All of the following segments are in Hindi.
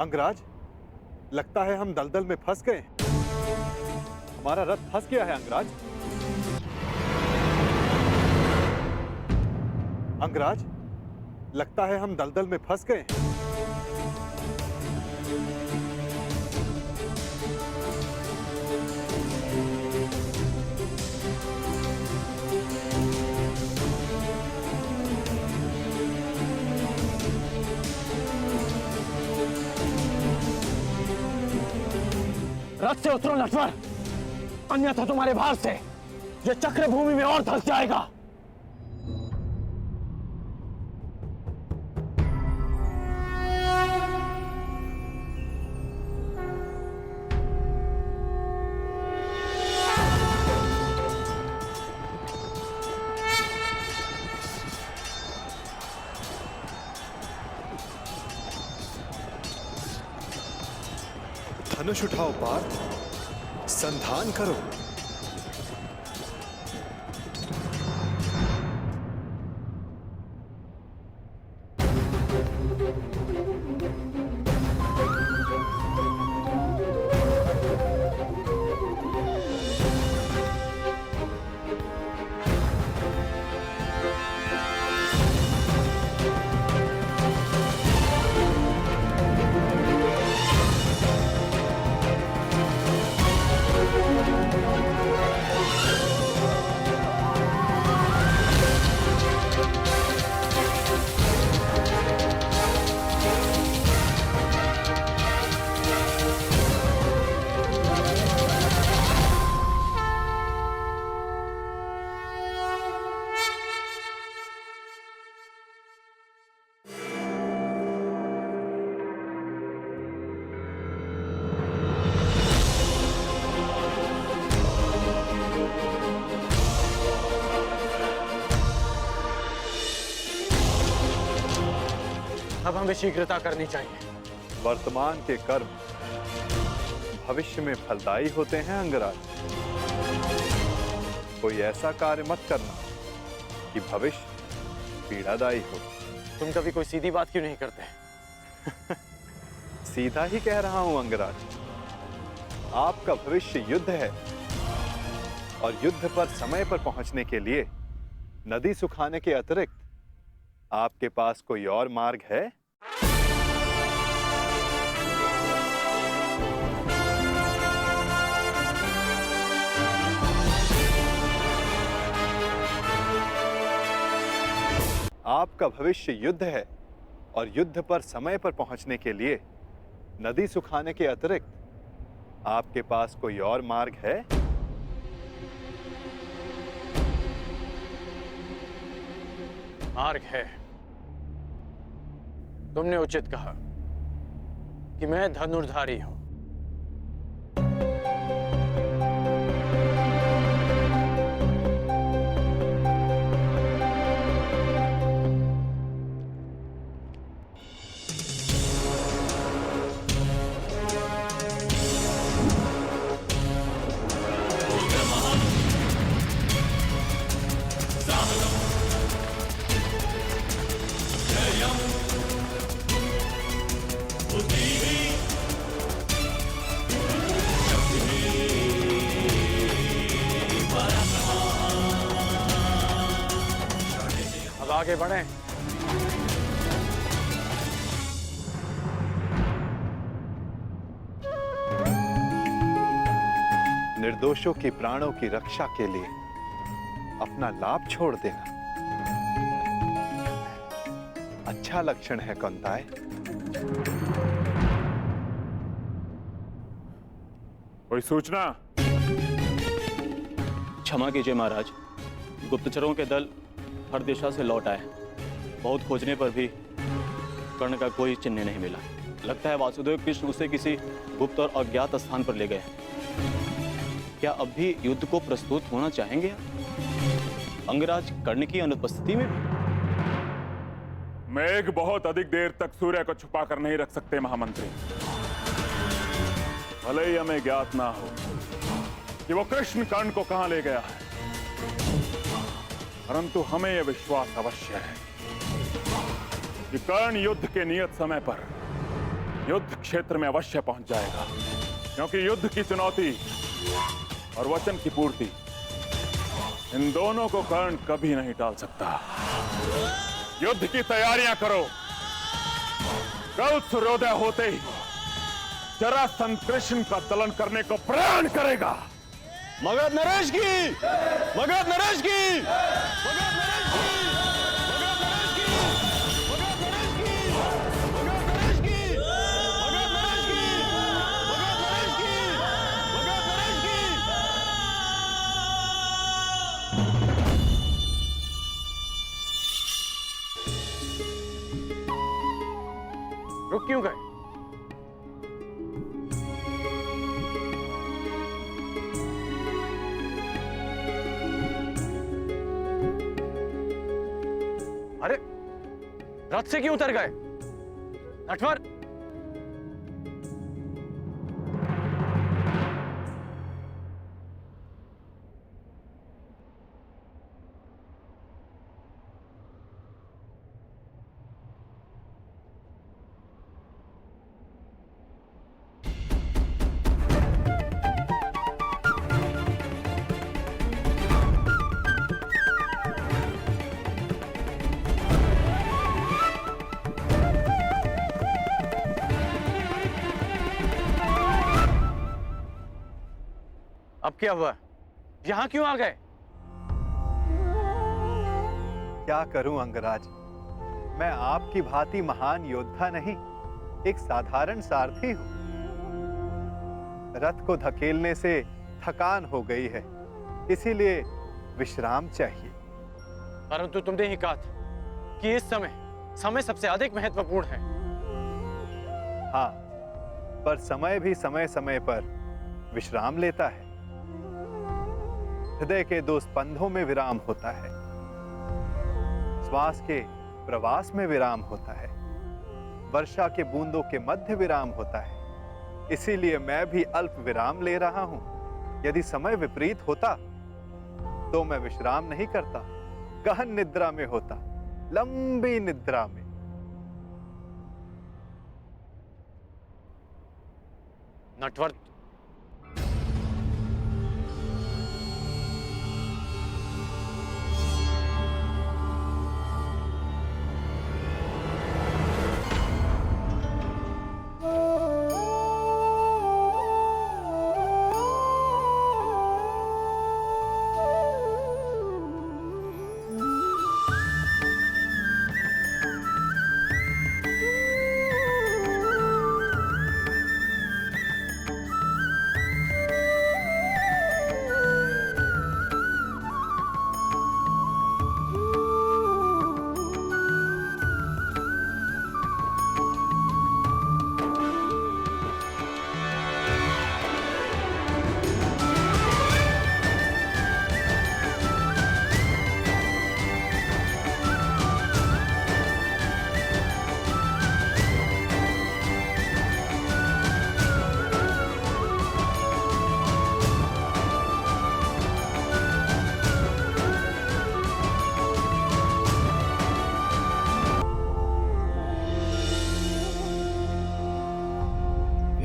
अंगराज, लगता है हम दलदल में फंस गए। हमारा रथ फंस गया है अंगराज। अंगराज, लगता है हम दलदल में फंस गए। रथ से उतरो नटवर, अन्यथा तुम्हारे भार से ये चक्र भूमि में और धंस जाएगा। धनुष उठाओ पार्थ, संधान करो। अब हमें शीघ्रता करनी चाहिए। वर्तमान के कर्म भविष्य में फलदायी होते हैं अंगराज। कोई ऐसा कार्य मत करना कि भविष्य पीड़ादायी हो। तुम कभी कोई सीधी बात क्यों नहीं करते? सीधा ही कह रहा हूं अंगराज। आपका भविष्य युद्ध है और युद्ध पर समय पर पहुंचने के लिए नदी सुखाने के अतिरिक्त आपके पास कोई और मार्ग है? आपका भविष्य युद्ध है और युद्ध पर समय पर पहुंचने के लिए नदी सुखाने के अतिरिक्त आपके पास कोई और मार्ग है? मार्ग है। तुमने उचित कहा कि मैं धनुर्धारी हूं। अब आगे बढ़ें। निर्दोषों की प्राणों की रक्षा के लिए अपना लाभ छोड़ देना अच्छा लक्षण है कौंताय। कोई सूचना? क्षमा कीजिए महाराज, गुप्तचरों के दल हर दिशा से लौट आए। बहुत खोजने पर भी कर्ण का कोई चिन्ह नहीं मिला। लगता है वासुदेव कृष्ण उसे किसी गुप्त और अज्ञात स्थान पर ले गए। क्या अब भी युद्ध को प्रस्तुत होना चाहेंगे अंगराज कर्ण की अनुपस्थिति में? मेघ बहुत अधिक देर तक सूर्य को छुपा कर नहीं रख सकते महामंत्री। भले ही हमें ज्ञात ना हो कि वो कृष्ण कर्ण को कहां ले गया है, परंतु हमें यह विश्वास अवश्य है कि कर्ण युद्ध के नियत समय पर युद्ध क्षेत्र में अवश्य पहुंच जाएगा, क्योंकि युद्ध की चुनौती और वचन की पूर्ति, इन दोनों को कर्ण कभी नहीं टाल सकता। युद्ध की तैयारियां करो। कल सूर्योदय होते ही जरासंध कृष्ण का दलन करने को प्रण करेगा। मगध नरेश की, मगध नरेश की, मगध नरेश की, मगध नरेश की, मगध नरेश की, मगध नरेश की, मगध नरेश की, मगध नरेश की, मगध नरेश की। रुक क्यों गए? अरे, रथ से क्यों उतर गए? नटवर, अब क्या हुआ? यहां क्यों आ गए? क्या करूं अंगराज, मैं आपकी भांति महान योद्धा नहीं, एक साधारण सारथी हूं। रथ को धकेलने से थकान हो गई है, इसीलिए विश्राम चाहिए। परंतु तुमने ही कहा था कि इस समय सबसे अधिक महत्वपूर्ण है। हाँ, पर समय भी समय समय पर विश्राम लेता है। हृदय के 2 स्पंदों में विराम होता है, श्वास के प्रवास में विराम होता है, वर्षा के बूंदों के मध्य विराम होता है। इसीलिए मैं भी अल्प विराम ले रहा हूं। यदि समय विपरीत होता तो मैं विश्राम नहीं करता, गहन निद्रा में होता, लंबी निद्रा में। नटवर,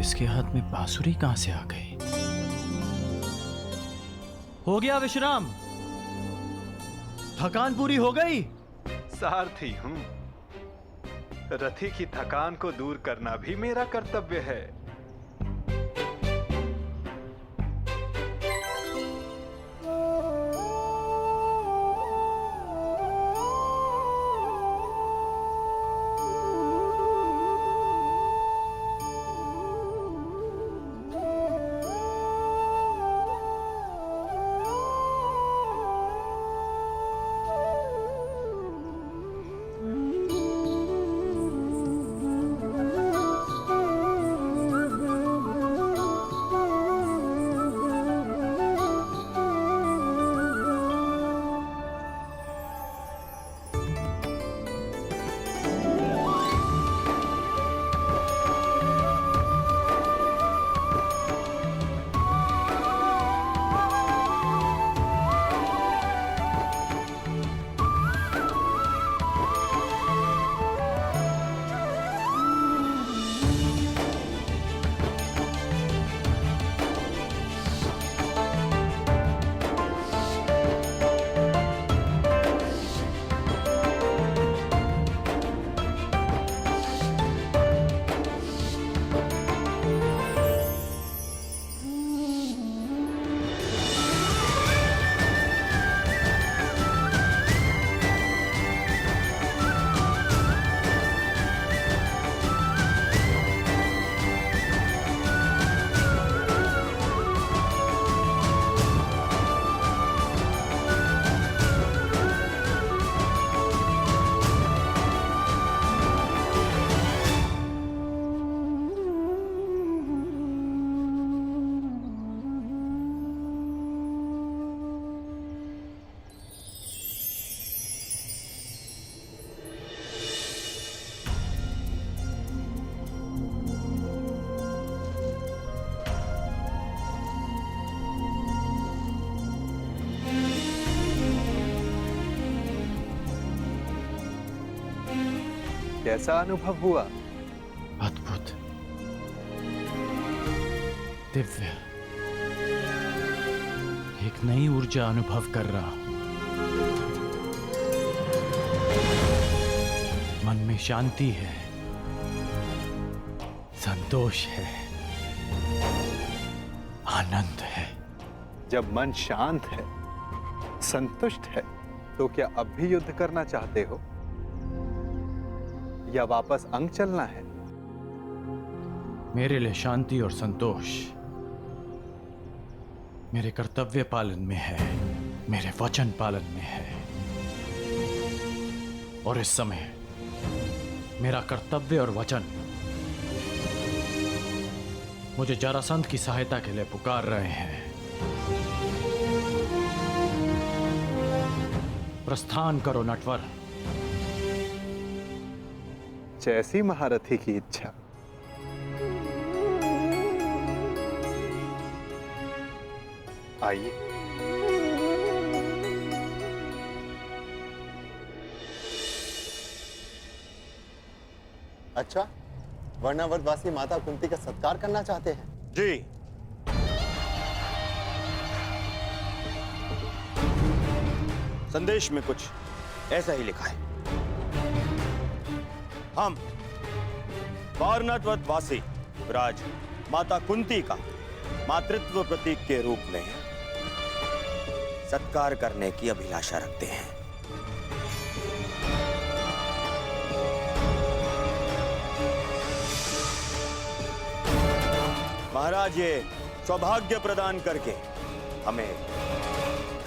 इसके हाथ में बांसुरी कहां से आ गई? हो गया विश्राम? थकान पूरी हो गई? सारथी हूं, रथी की थकान को दूर करना भी मेरा कर्तव्य है। कैसा अनुभव हुआ? अद्भुत, दिव्य, एक नई ऊर्जा अनुभव कर रहा हूं। मन में शांति है, संतोष है, आनंद है। जब मन शांत है, संतुष्ट है, तो क्या अब भी युद्ध करना चाहते हो या वापस अंग चलना है? मेरे लिए शांति और संतोष मेरे कर्तव्य पालन में है, मेरे वचन पालन में है। और इस समय मेरा कर्तव्य और वचन मुझे जरासंध की सहायता के लिए पुकार रहे हैं। प्रस्थान करो नटवर। जैसी महारथी की इच्छा। आइए। अच्छा, वर्णावतवासी माता कुंती का सत्कार करना चाहते हैं? जी। संदेश में कुछ ऐसा ही लिखा है। हम वारणावतवासी युवराज माता कुंती का मातृत्व प्रतीक के रूप में सत्कार करने की अभिलाषा रखते हैं। महाराज ये सौभाग्य प्रदान करके हमें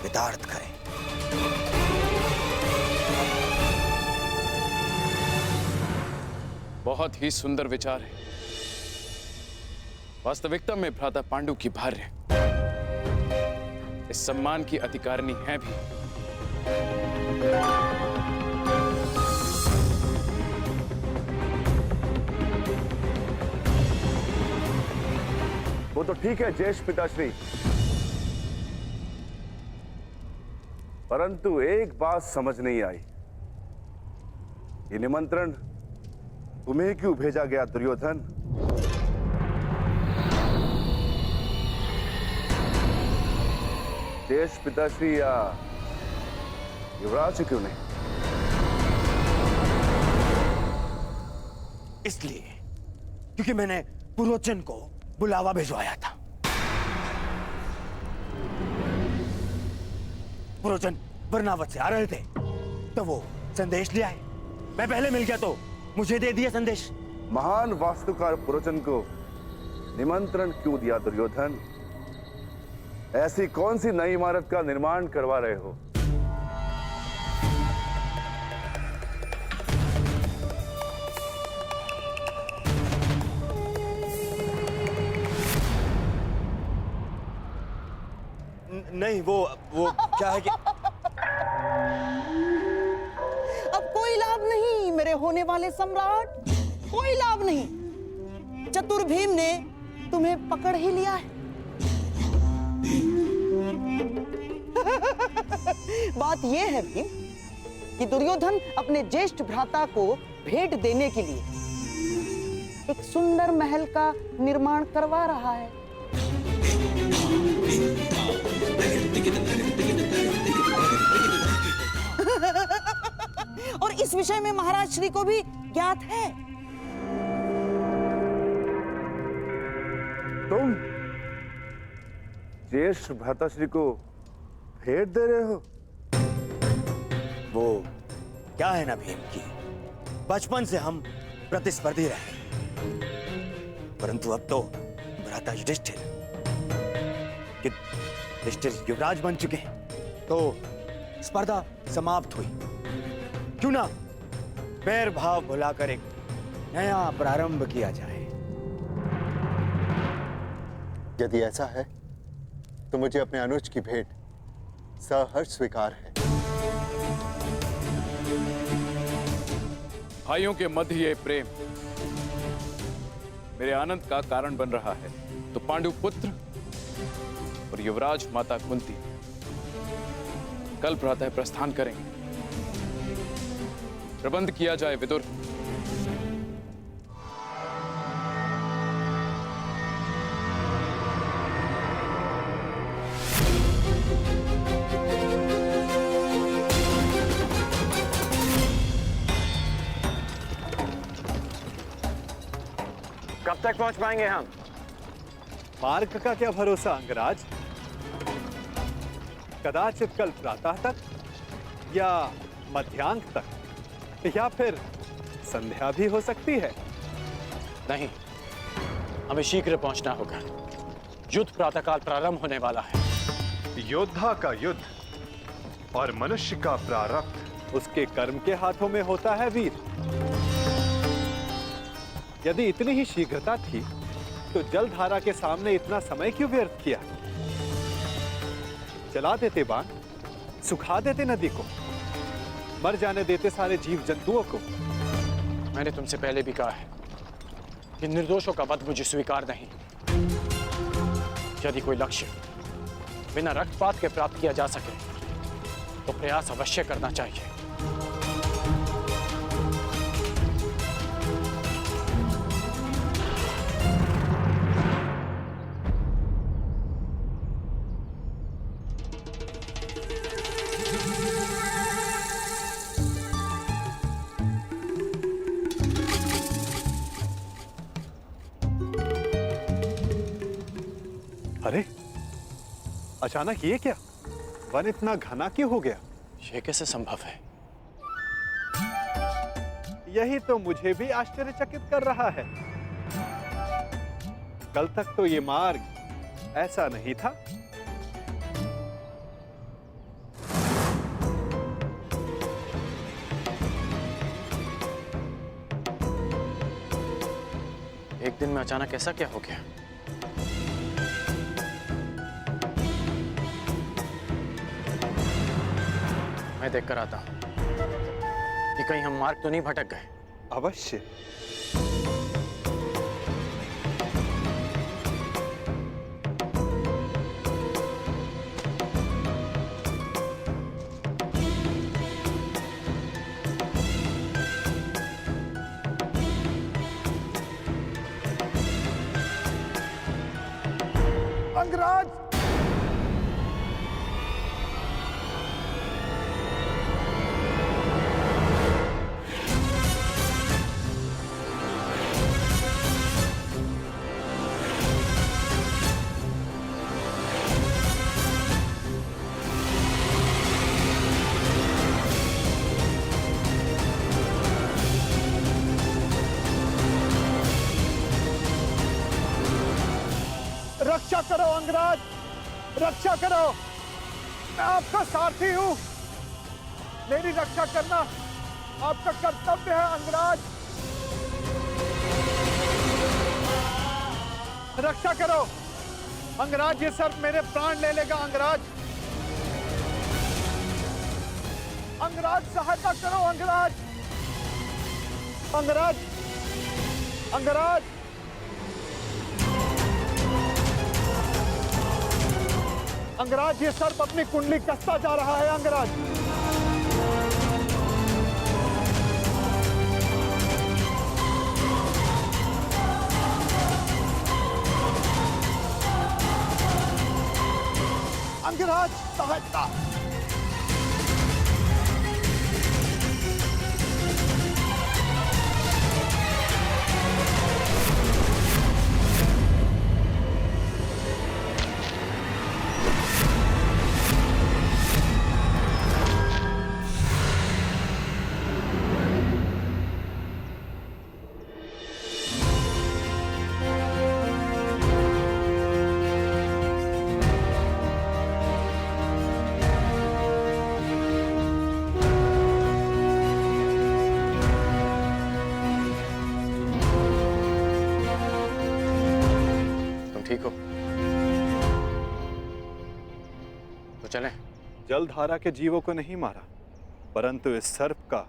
कृतार्थ करें। बहुत ही सुंदर विचार है। वास्तविकता में भ्राता पांडु की भार्य इस सम्मान की अधिकारिणी है भी। वो तो ठीक है ज्येष्ठ पिताश्री, परंतु एक बात समझ नहीं आई। ये निमंत्रण तुम्हें क्यों भेजा गया दुर्योधन? ज्येष्ठ पिताश्री या युवराज क्यों नहीं? इसलिए क्योंकि मैंने पुरोचन को बुलावा भिजवाया था। पुरोचन वर्णावत से आ रहे थे तो वो संदेश ले आए। मैं पहले मिल गया तो मुझे दे दिया संदेश। महान वास्तुकार पुरोचन को निमंत्रण क्यों दिया दुर्योधन? ऐसी कौन सी नई इमारत का निर्माण करवा रहे हो? नहीं, वो क्या है कि अब कोई लाभ नहीं मेरे होने वाले सम्राट, कोई लाभ नहीं। चतुर भीम ने तुम्हें पकड़ ही लिया है। बात यह है भीम कि दुर्योधन अपने ज्येष्ठ भ्राता को भेंट देने के लिए एक सुंदर महल का निर्माण करवा रहा है। और इस विषय में महाराज श्री को भी ज्ञात है। तुम ज्येष्ठ भ्राताश्री को भेंट दे रहे हो? वो क्या है ना भीम की, बचपन से हम प्रतिस्पर्धी रहे, परंतु अब तो भ्राता युधिष्ठिर युवराज बन चुके हैं, तो स्पर्धा समाप्त हुई। क्यों ना बैर भाव भुलाकर एक नया प्रारंभ किया जाए। यदि ऐसा है तो मुझे अपने अनुज की भेंट सहर्ष स्वीकार है। भाइयों के मध्य ये प्रेम मेरे आनंद का कारण बन रहा है, तो पांडु पुत्र और युवराज माता कुंती कल प्रातः प्रस्थान करेंगे। प्रबंध किया जाए विदुर। तक पहुंच पाएंगे हम? मार्ग का क्या भरोसा अंगराज? कदाचित कल प्रातः तक, या मध्यांक तक, या फिर संध्या भी हो सकती है। नहीं, हमें शीघ्र पहुंचना होगा। युद्ध प्रातःकाल प्रारंभ होने वाला है। योद्धा का युद्ध और मनुष्य का प्रारब्ध उसके कर्म के हाथों में होता है वीर। यदि इतनी ही शीघ्रता थी तो जलधारा के सामने इतना समय क्यों व्यर्थ किया? जला देते बाण, सुखा देते नदी को, मर जाने देते सारे जीव जंतुओं को। मैंने तुमसे पहले भी कहा है कि निर्दोषों का वध मुझे स्वीकार नहीं। यदि कोई लक्ष्य बिना रक्तपात के प्राप्त किया जा सके तो प्रयास अवश्य करना चाहिए। अरे अचानक ये क्या? वन इतना घना क्यों हो गया? यह कैसे संभव है? यही तो मुझे भी आश्चर्यचकित कर रहा है। कल तक तो ये मार्ग ऐसा नहीं था। एक दिन में अचानक ऐसा क्या हो गया? मैं देख कर आता हूं कि कहीं हम मार्ग तो नहीं भटक गए। अवश्य। अंगराज! रक्षा करो अंगराज, रक्षा करो। मैं आपका सारथी हूं। मेरी रक्षा करना आपका कर्तव्य है अंगराज। रक्षा करो अंगराज, ये सर्प मेरे प्राण ले लेगा अंगराज। अंगराज सहायता करो अंगराज। अंगराज, अंगराज। अंगराज, ये सर्प अपनी कुंडली कसता जा रहा है अंगराज। अंगराज सहायता। ठीक हो तो चलें। जलधारा के जीवों को नहीं मारा, परंतु इस सर्प का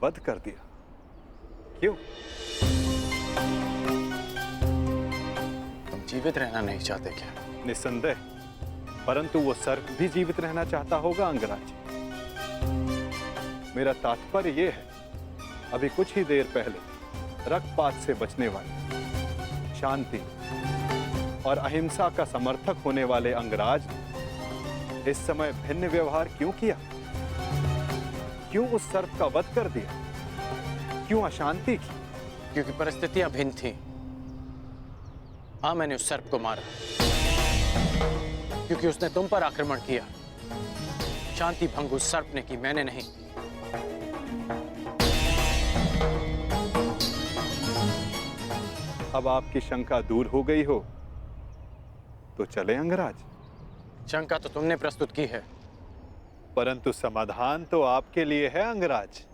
वध कर दिया। क्यों? तुम जीवित रहना नहीं चाहते क्या? निस्संदेह, परंतु वो सर्प भी जीवित रहना चाहता होगा अंगराज। मेरा तात्पर्य ये है, अभी कुछ ही देर पहले रक्तपात से बचने वाले, शांति और अहिंसा का समर्थक होने वाले अंगराज इस समय भिन्न व्यवहार क्यों किया? क्यों उस सर्प का वध कर दिया? क्यों अशांति की? क्योंकि परिस्थितियां भिन्न थी। हाँ, मैंने उस सर्प को मारा क्योंकि उसने तुम पर आक्रमण किया। शांति भंग उस सर्प ने की, मैंने नहीं। अब आपकी शंका दूर हो गई हो तो चले अंगराज। शंका तो तुमने प्रस्तुत की है, परंतु समाधान तो आपके लिए है अंगराज।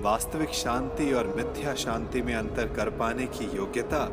वास्तविक शांति और मिथ्या शांति में अंतर कर पाने की योग्यता